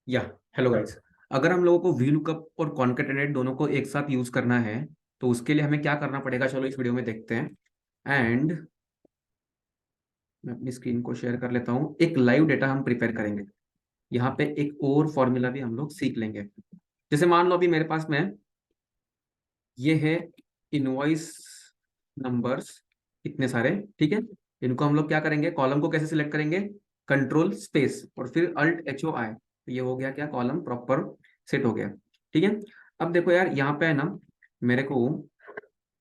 या hello guys. अगर हम लोगों को वी लुकअप और कॉनकेटेनेट दोनों को एक साथ यूज करना है तो उसके लिए हमें क्या करना पड़ेगा, चलो इस वीडियो में देखते हैं। एंड मैं अपनी स्क्रीन को शेयर कर लेता हूँ। एक लाइव डेटा हम प्रिपेयर करेंगे। यहाँ पे एक और फॉर्मूला भी हम लोग सीख लेंगे। जैसे मान लो अभी मेरे पास में ये है इनवॉइस नंबर्स इतने सारे, ठीक है। इनको हम लोग क्या करेंगे, कॉलम को कैसे सिलेक्ट करेंगे, कंट्रोल स्पेस और फिर अल्ट एच ओ आई, तो ये हो गया क्या, कॉलम प्रॉपर सेट हो गया। ठीक है। अब देखो यार, यहाँ पे है ना, मेरे को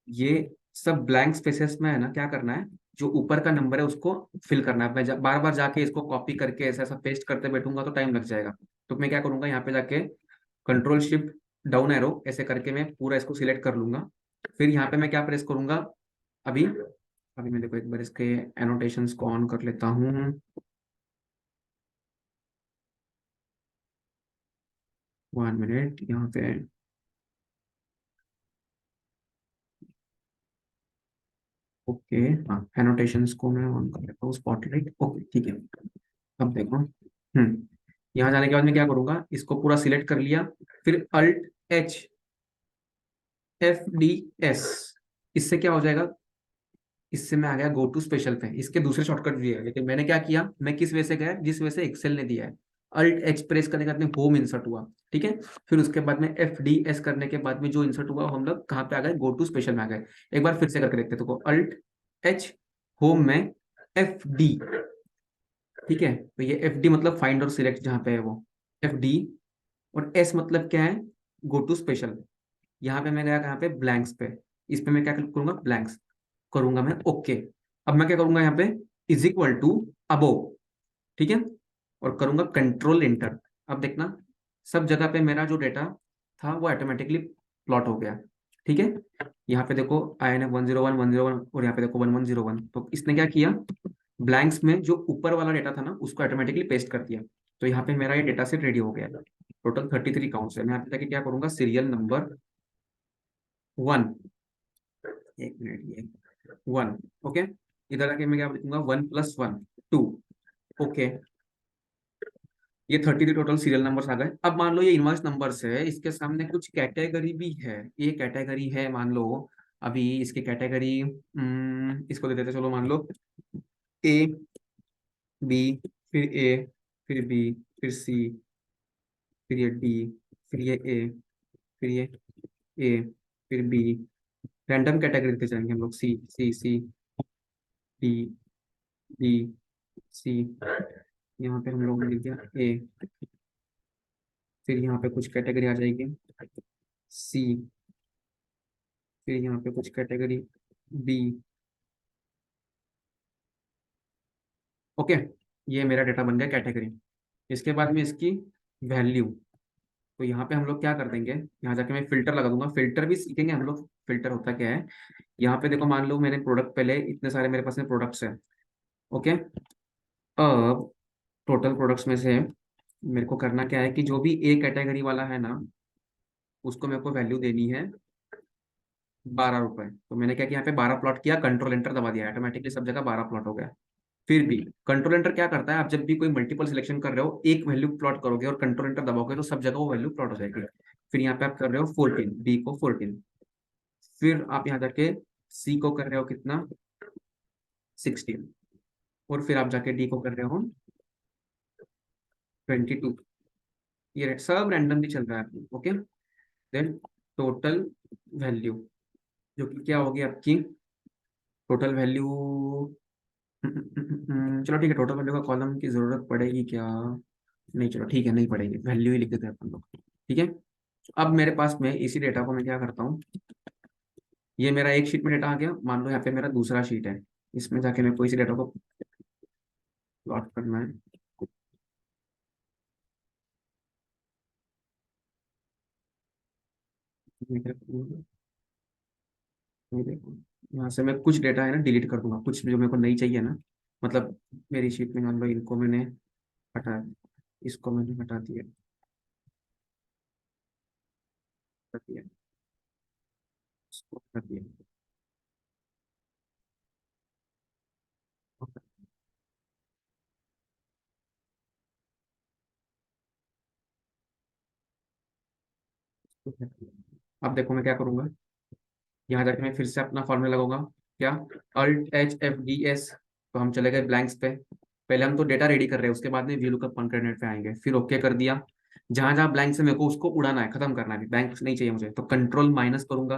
ये सब ब्लैंक स्पेसेस में है ना क्या करना है, जो ऊपर का नंबर है उसको फिल करना है। मैं बार बार जाके इसको कॉपी करके ऐसा ऐसा पेस्ट करते बैठूंगा तो टाइम लग जाएगा। तो मैं क्या करूंगा, यहाँ पे जाके कंट्रोल शिफ्ट डाउन एरो ऐसे करके मैं पूरा इसको सिलेक्ट कर लूंगा। फिर यहाँ पे मैं क्या प्रेस करूंगा, अभी अभी मैं देखो एक बार इसके एनोटेशंस को ऑन कर लेता हूँ। 1 मिनट यहाँ पे। ओके, हाँ, एनोटेशंस को मैं ऑन कर लेता हूँ, स्पॉटलाइट। ओके ठीक है। अब देखो, यहाँ जाने के बाद मैं क्या करूंगा, इसको पूरा सिलेक्ट कर लिया। फिर alt H F D S, इससे क्या हो जाएगा, इससे मैं आ गया गो टू स्पेशल पे। इसके दूसरे शॉर्टकट भी है, लेकिन मैंने क्या किया, मैं किस वे से गया, जिस वे से एक्सेल ने दिया है। अल्ट एच प्रेस करने के बाद में होम इंसर्ट हुआ, ठीक है। फिर उसके बाद में एफ डी एस करने के बाद में जो इंसर्ट हुआ, हम लोग कहाँ पे आ गए, गो टू स्पेशल में आ गए। एक बार फिर से करके देखते तो अल्ट एच होम में एफ डी, ठीक है। तो ये एफ डी मतलब फाइंड और सिलेक्ट, जहाँ पे है वो एफ डी। और एस मतलब क्या है, गो टू स्पेशल। यहाँ पे मैं गया कहाँ पे, ब्लैंक्स पे। इस पे मैं क्या करूंगा, ब्लैंक्स करूंगा मैं, ओके। अब मैं क्या करूंगा यहाँ पे, इज इक्वल टू अबोव, ठीक है। और करूंगा कंट्रोल इंटर। अब देखना, सब जगह पे मेरा जो डेटा था वो ऑटोमेटिकली प्लॉट हो गया, ठीक है। यहाँ पे देखो आई एन 101 और यहाँ पे देखो 1101। तो इसने क्या किया, ब्लैंक्स में जो ऊपर वाला डेटा था ना उसको ऑटोमेटिकली पेस्ट कर दिया। तो यहाँ पे मेरा ये डेटा सेट रेडी हो गया। टोटल 33 काउंट्स है। मैं यहाँ पे जाके क्या करूंगा, सीरियल नंबर 1, 1 मिनट, ये 1, ओके। इधर आके मैं क्या लिखूंगा, 1+1 2, ओके। ये 33 टोटल सीरियल नंबर्स आ गए। अब मान लो ये इनवॉइस नंबर्स है, इसके सामने कुछ कैटेगरी भी है। ये कैटेगरी है, मान लो अभी इसकी कैटेगरी, इसको दे देते, चलो मान लो ए बी, फिर ए, फिर बी, फिर सी, फिर ये डी, फिर ये ए, फिर ये ए, फिर बी। रैंडम कैटेगरी देते जाएंगे हम लोग, सी सी सी, डी डी, सी। यहाँ पे हम लोग ने लिख दिया ए। फिर यहाँ पे कुछ कैटेगरी आ जाएगी, सी। फिर यहाँ पे कुछ कैटेगरी बी, ओके। ये मेरा डेटा बन गया कैटेगरी। इसके बाद में इसकी वैल्यू, तो यहाँ पे हम लोग क्या कर देंगे, यहाँ जाके मैं फिल्टर लगा दूंगा। फिल्टर भी सीखेंगे हम लोग, फिल्टर होता क्या है। यहाँ पे देखो, मान लो मैंने प्रोडक्ट, पहले इतने सारे मेरे पास में प्रोडक्ट्स है, ओके। अब टोटल प्रोडक्ट्स में से मेरे को करना क्या है कि जो भी ए कैटेगरी वाला है ना, उसको मेरे को वैल्यू देनी है 12 रुपए। तो मैंने क्या किया, यहाँ पे 12 प्लॉट किया, कंट्रोल एंटर दबा दिया, ऑटोमेटिकली सब जगह 12 प्लॉट हो गया। फिर भी कंट्रोल एंटर क्या करता है, आप जब भी कोई मल्टीपल सिलेक्शन कर रहे हो, एक वैल्यू प्लॉट करोगे और कंट्रोल एंटर दबाओगे तो सब जगह वो वैल्यू प्लॉट हो जाएगी। फिर यहाँ पे आप कर रहे हो 14, बी को 14। फिर आप यहाँ जाके सी को कर रहे हो कितना, 16। और फिर आप जाके डी को कर रहे हो 22। ये सब रैंडमली चल रहा है, ओके। देन टोटल वैल्यू, जो कि क्या होगी आपकी, टोटल वैल्यू, चलो ठीक है, टोटल वैल्यू का कॉलम की जरूरत पड़ेगी क्या, नहीं चलो ठीक है, नहीं पड़ेगी, वैल्यू ही लिख देते हैं अपन लोग, ठीक है। अब मेरे पास में इसी डेटा को मैं क्या करता हूँ, ये मेरा एक शीट में डेटा आ गया। मान लो यहाँ पे मेरा दूसरा शीट है, इसमें जाके मैं कोई सी डेटा को प्लॉट करना है। मैं क्या करूँगा, ये देखो, यहाँ से मैं कुछ डेटा है ना डिलीट कर दूंगा, कुछ जो मेरे को नहीं चाहिए ना। मतलब मेरी शीट में मान लो इनको मैंने हटा, इसको मैंने हटा दिया, हटा दिया, इसको हटा दिया। अब देखो मैं क्या करूंगा, यहाँ जाके मैं फिर से अपना फॉर्मूला लगाऊंगा, क्या, alt H F D S. तो हम चले गए ब्लैंक्स पे, पहले हम तो डेटा रेडी कर रहे हैं, उसके बाद में वीलुकअप कॉन्केटेनेट पे आएंगे, फिर ओके कर दिया। जहां जहां ब्लैंक से मेरे को उसको उड़ाना है, खत्म करना है, ब्लैंक नहीं चाहिए मुझे, तो कंट्रोल माइनस करूंगा,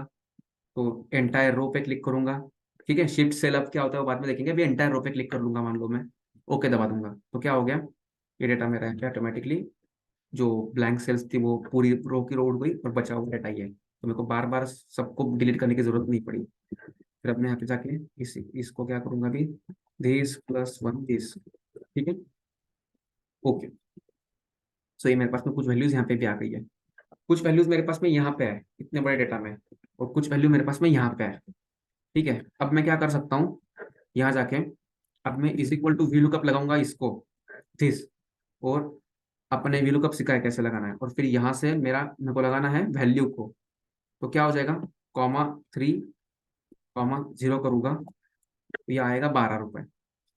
तो एंटायर रो पे क्लिक करूंगा। ठीक है, शिफ्ट सेल अब क्या होता है वो बाद में देखेंगे, अभी एंटायर रो पे क्लिक कर लूंगा मान लो मैं, ओके दबा दूंगा, तो क्या हो गया, ये डेटा मेरा है क्या ऑटोमेटिकली, जो ब्लैंक सेल्स थी वो पूरी रो की रो उड़ गई और बचा हुआ डाटा ही है, तो मेरे को बार बार सबको डिलीट करने की जरूरत नहीं पड़ी। फिर अब मैं यहाँ पे जाके इसको क्या करूंगा अभी, दिस प्लस वन दिस। ठीक है, ओके। सो ये मेरे पास में कुछ वैल्यूज यहाँ पे भी आ गई है, कुछ वैल्यूज मेरे पास में यहाँ पे है इतने बड़े डेटा में, और कुछ वैल्यू मेरे पास में यहाँ पे है। ठीक है, अब मैं क्या कर सकता हूँ, यहाँ जाके अब मैं is equal to V lookup लगाऊंगा इसको, दिस, और अपने वी लुकअप सिखाया कैसे लगाना है, और फिर यहाँ से मेरे को लगाना है वैल्यू को, तो क्या हो जाएगा, कॉमा 3 कॉमा 0 करूंगा, तो ये आएगा 12 रुपए।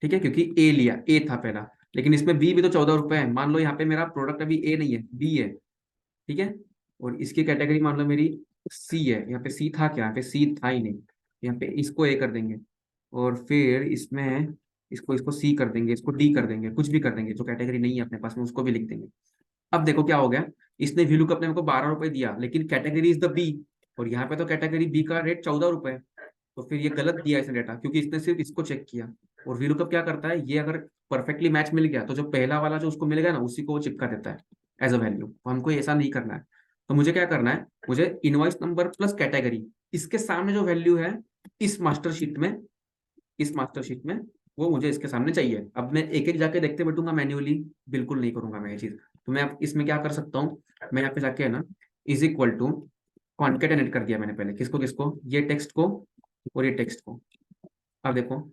ठीक है, क्योंकि ए लिया, ए था पहला, लेकिन इसमें बी भी तो 14 रुपए है, मान लो यहाँ पे मेरा प्रोडक्ट अभी ए नहीं है, बी है। ठीक है, और इसकी कैटेगरी मान लो मेरी सी है, यहाँ पे सी था क्या, यहाँ पे सी था ही नहीं, यहाँ पे इसको ए कर देंगे, और फिर इसमें इसको इसको सी कर देंगे, इसको डी कर देंगे, कुछ भी कर देंगे, जो कैटेगरी नहीं है अपने पास में उसको भी लिख देंगे। अब देखो क्या हो गया, इसने वी लुकअप ने मेरे को 12 रुपए दिया, लेकिन कैटेगरी इज द बी, और यहाँ पे तो कैटेगरी बी का रेट 14 रुपए, तो फिर ये गलत दिया इसने डेटा, क्योंकि इसने सिर्फ इसको चेक किया। और वी लुकअप क्या करता है, ये अगर परफेक्टली मैच मिल गया तो जो पहला वाला जो उसको मिलेगा ना उसी को वो चिपका देता है एज अ वैल्यू, तो हमको ऐसा नहीं करना है। तो मुझे क्या करना है, मुझे इनवॉइस नंबर प्लस कैटेगरी, इसके सामने जो वैल्यू है इस मास्टर शीट में, इस मास्टर शीट में वो मुझे इसके सामने चाहिए। अब मैं एक एक जाके देखते बैठूंगा मैन्युअली, बिल्कुल नहीं करूंगा मैं ये चीज। तो मैं अब इसमें क्या कर सकता हूँ, मैं यहाँ पे जाके है ना, इज इक्वल टू कॉन्केटेनेट कर दिया मैंने पहले, किसको किसको, ये टेक्स्ट को और ये टेक्स्ट को। अब देखो,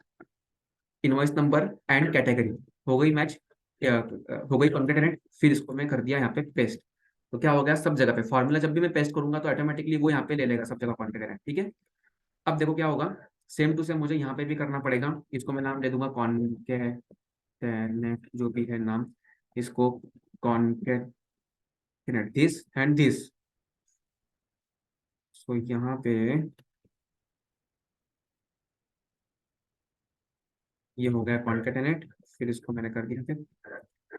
इनवॉइस नंबर एंड कैटेगरी हो गई मैच, हो गई कॉन्केटेनेट, फिर इसको मैं कर दिया यहाँ पे पेस्ट। तो क्या हो गया, सब जगह पे फॉर्मूला जब भी मैं पेस्ट करूंगा तो ऑटोमेटिकली वो यहाँ पे ले लेगा सब जगह कॉन्केटेनेट। ठीक है, अब देखो क्या होगा, सेम टू सेम मुझे यहाँ पे भी करना पड़ेगा, इसको मैं नाम दे दूंगा कॉन्केटेनेट, जो भी है नाम, इसको कॉन्केटेनेट दिस एंड दिस। सो यहाँ पे ये हो गया कॉन्केटेनेट, फिर इसको मैंने कर दिया। फिर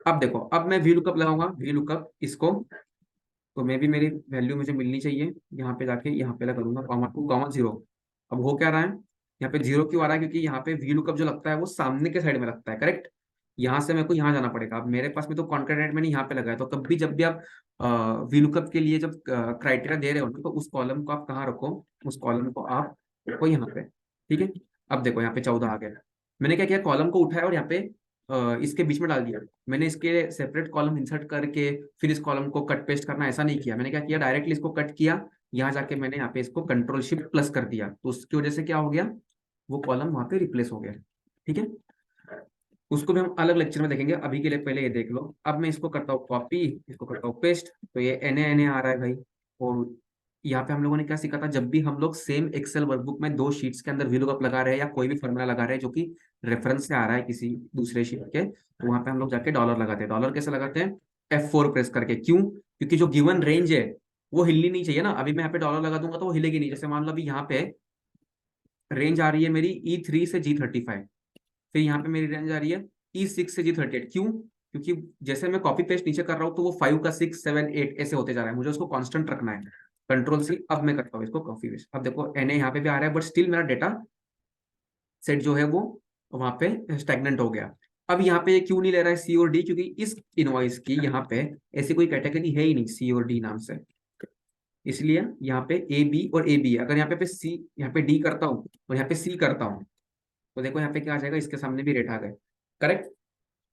अब देखो, अब मैं वी लुकअप लगाऊंगा, वी लुकअप इसको, तो मैं भी मेरी वैल्यू मुझे मिलनी चाहिए, यहाँ पे जाके यहाँ पे लगा दूंगा कॉमा 2 कॉमा 0। अब हो क्या रहा है, यहाँ पे 0 क्यों आ रहा है, क्योंकि यहाँ पे वी लुकअप जो लगता है वो सामने के साइड में लगता है, करेक्ट। यहाँ से मेरे को यहाँ जाना पड़ेगा, अब मेरे पास में तो कॉन्केटेनेट मैंने यहाँ पे लगाया, तो कभी जब भी आप वी लुकअप के लिए जब क्राइटेरिया दे रहे हो ना, तो उस कॉलम को आप कहाँ रखो, उस कॉलम को आप रखो यहाँ पे। ठीक है, अब देखो यहाँ पे 14 आ गया, मैंने क्या किया, कॉलम को उठाया और यहाँ पे इसके बीच में डाल दिया। मैंने इसके सेपरेट कॉलम इंसर्ट करके फिर इस कॉलम को कट पेस्ट करना ऐसा नहीं किया, मैंने क्या किया, डायरेक्टली इसको कट किया, यहाँ जाके मैंने यहाँ पे इसको कंट्रोल शिफ्ट प्लस कर दिया, तो उसकी वजह से क्या हो गया, वो कॉलम वहां पे रिप्लेस हो गया। ठीक है, उसको भी हम अलग लेक्चर में देखेंगे, अभी के लिए पहले ये देख लो। अब मैं इसको करता हूँ कॉपी, इसको करता हूँ पेस्ट, तो ये एन ए आ रहा है भाई। और यहाँ पे हम लोगों ने क्या सीखा था, जब भी हम लोग सेम एक्सेल वर्कबुक में दो शीट्स के अंदर VLOOKUP लगा रहे हैं या कोई भी फॉर्मूला लगा रहे हैं जो कि रेफरेंस से आ रहा है किसी दूसरे शीट के, तो वहां पे हम लोग जाके डॉलर लगाते हैं। डॉलर कैसे लगाते हैं, F4 प्रेस करके, क्यों, क्योंकि जो गिवन रेंज है वो हिलनी नहीं चाहिए ना। अभी मैं यहाँ पे डॉलर लगा दूंगा तो वो हिलेगी नहीं, जैसे मान लो अभी यहाँ पे रेंज आ रही है मेरी E3 से G35, फिर यहाँ पे मेरी रेंज आ रही है E6 से G38, क्यों, क्योंकि जैसे मैं कॉपी पेस्ट नीचे कर रहा हूँ तो वो 5 का 6 7 8 ऐसे होते जा रहा है, मुझे उसको कांस्टेंट रखना है। कंट्रोल C, अब मैं करता हूँ इसको कॉपी पेस्ट, अब देखो NA यहाँ पे भी आ रहा है, बट स्टिल मेरा डेटा सेट जो है वो वहां पे स्टैग्नेंट हो गया। अब यहाँ पे क्यों नहीं ले रहा है C और D, क्योंकि इस इनवॉइस की यहाँ पे ऐसी कोई कैटेगरी है ही नहीं C और D नाम से, इसलिए यहाँ पे AB और AB है। अगर यहाँ पे C, यहाँ पे D करता हूँ और यहाँ पे C करता हूँ, तो देखो यहाँ पे क्या आ जाएगा, इसके सामने भी रेट आ गए, करेक्ट।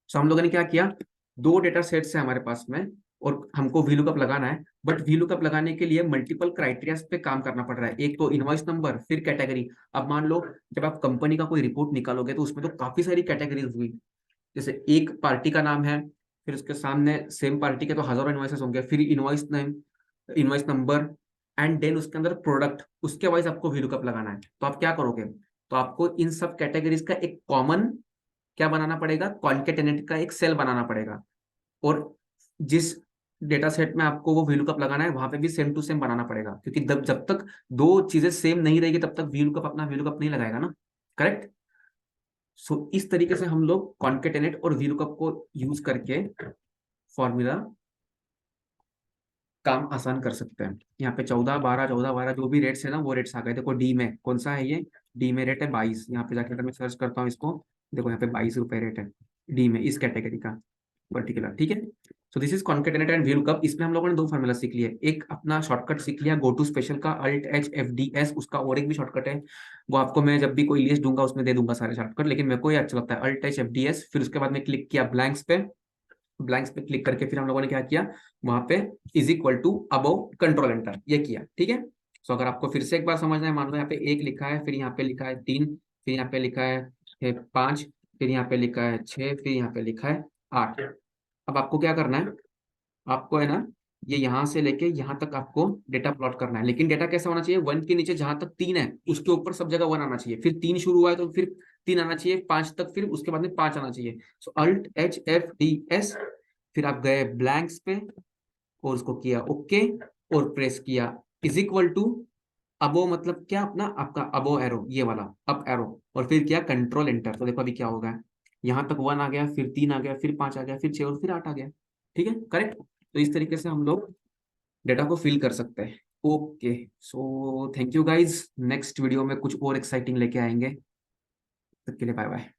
सो हम लोगों ने क्या किया, दो डेटा सेट्स है हमारे पास में और हमको VLOOKUP लगाना है, बट VLOOKUP लगाने के लिए मल्टीपल क्राइटेरिया पे काम करना पड़ रहा है, एक तो इनवॉइस नंबर, फिर कैटेगरी। अब मान लो जब आप कंपनी का कोई रिपोर्ट निकालोगे तो उसमें तो काफी सारी कैटेगरीज हुई, जैसे एक पार्टी का नाम है, फिर उसके सामने सेम पार्टी के तो हजारों इनवॉइसेस होंगे, फिर invoice name, invoice number, and then उसके अंदर प्रोडक्ट, उसके वाइज आपको VLOOKUP लगाना है। तो आप क्या करोगे, तो आपको इन सब कैटेगरीज का एक कॉमन क्या बनाना पड़ेगा, कॉन्केटेनेट का एक सेल बनाना पड़ेगा, और जिस डेटा सेट में आपको वो VLOOKUP लगाना है, वहां पे भी सेम टू सेम बनाना पड़ेगा, क्योंकि जब तक दो चीजें सेम नहीं रहेगी तब तक VLOOKUP अपना VLOOKUP नहीं लगाएगा ना। करेक्ट। सो इस तरीके से हम लोग कॉन्केटेनेट और VLOOKUP को यूज करके फॉर्मूला काम आसान कर सकते हैं। यहाँ पे 14 12 जो भी रेट्स है ना वो रेट्स आ गए। देखो डी में कौन सा है, ये डी में रेट है 22। यहाँ पे जाकर अगर मैं सर्च करता हूँ इसको, देखो यहाँ पे 22 रुपए रेट है डी में, इस कैटेगरी का पर्टिकुलर। ठीक है। So this is concatenate and VLOOKUP। इसमें हम लोगों ने दो फार्मूला सीख लिए, एक अपना शॉर्टकट सीख लिया गो टू स्पेशल का, ALT-H-FDS। उसका और एक भी शॉर्टकट है, वो आपको मैं जब भी कोई लिस्ट दूंगा उसमें दे दूंगा सारे शॉर्टकट, लेकिन मेरे को ये अच्छा लगता है ALT-H-FDS। फिर उसके बाद में क्लिक किया ब्लैंक्स पे, ब्लैंक्स पे क्लिक करके फिर हम लोगों ने क्या किया, वहां पे is equal to above control enter ये किया। ठीक है। सो अगर आपको फिर से एक बार समझना है, मान लो यहाँ पे 1 लिखा है, फिर यहाँ पे लिखा है 3, फिर यहाँ पे लिखा है 5, फिर यहाँ पे लिखा है 6, फिर यहाँ पे लिखा है 8। अब आपको क्या करना है, आपको है ना ये यहाँ से लेके यहाँ तक आपको डेटा प्लॉट करना है, लेकिन डेटा कैसा होना चाहिए, 1 के नीचे जहां तक 3 है उसके ऊपर सब जगह 1 आना चाहिए, फिर 3 शुरू हुआ है तो फिर 3 आना चाहिए, 5 तक, फिर उसके बाद में 5 आना चाहिए। सो ALT-H-F-D-S, फिर आप गए ब्लैंक्स पे और उसको किया ओके, और प्रेस किया इज इक्वल टू अबो, मतलब क्या अपना आपका अबो एरो ये वाला अप एरो, और फिर किया कंट्रोल एंटर। तो देखो अभी क्या होगा, यहाँ तक 1 आ गया, फिर 3 आ गया, फिर 5 आ गया, फिर 6 और फिर 8 आ गया। ठीक है। करेक्ट। तो इस तरीके से हम लोग डेटा को फिल कर सकते हैं। Okay, so thank you guys, next video में कुछ और एक्साइटिंग लेके आएंगे। तब तक के लिए बाय बाय।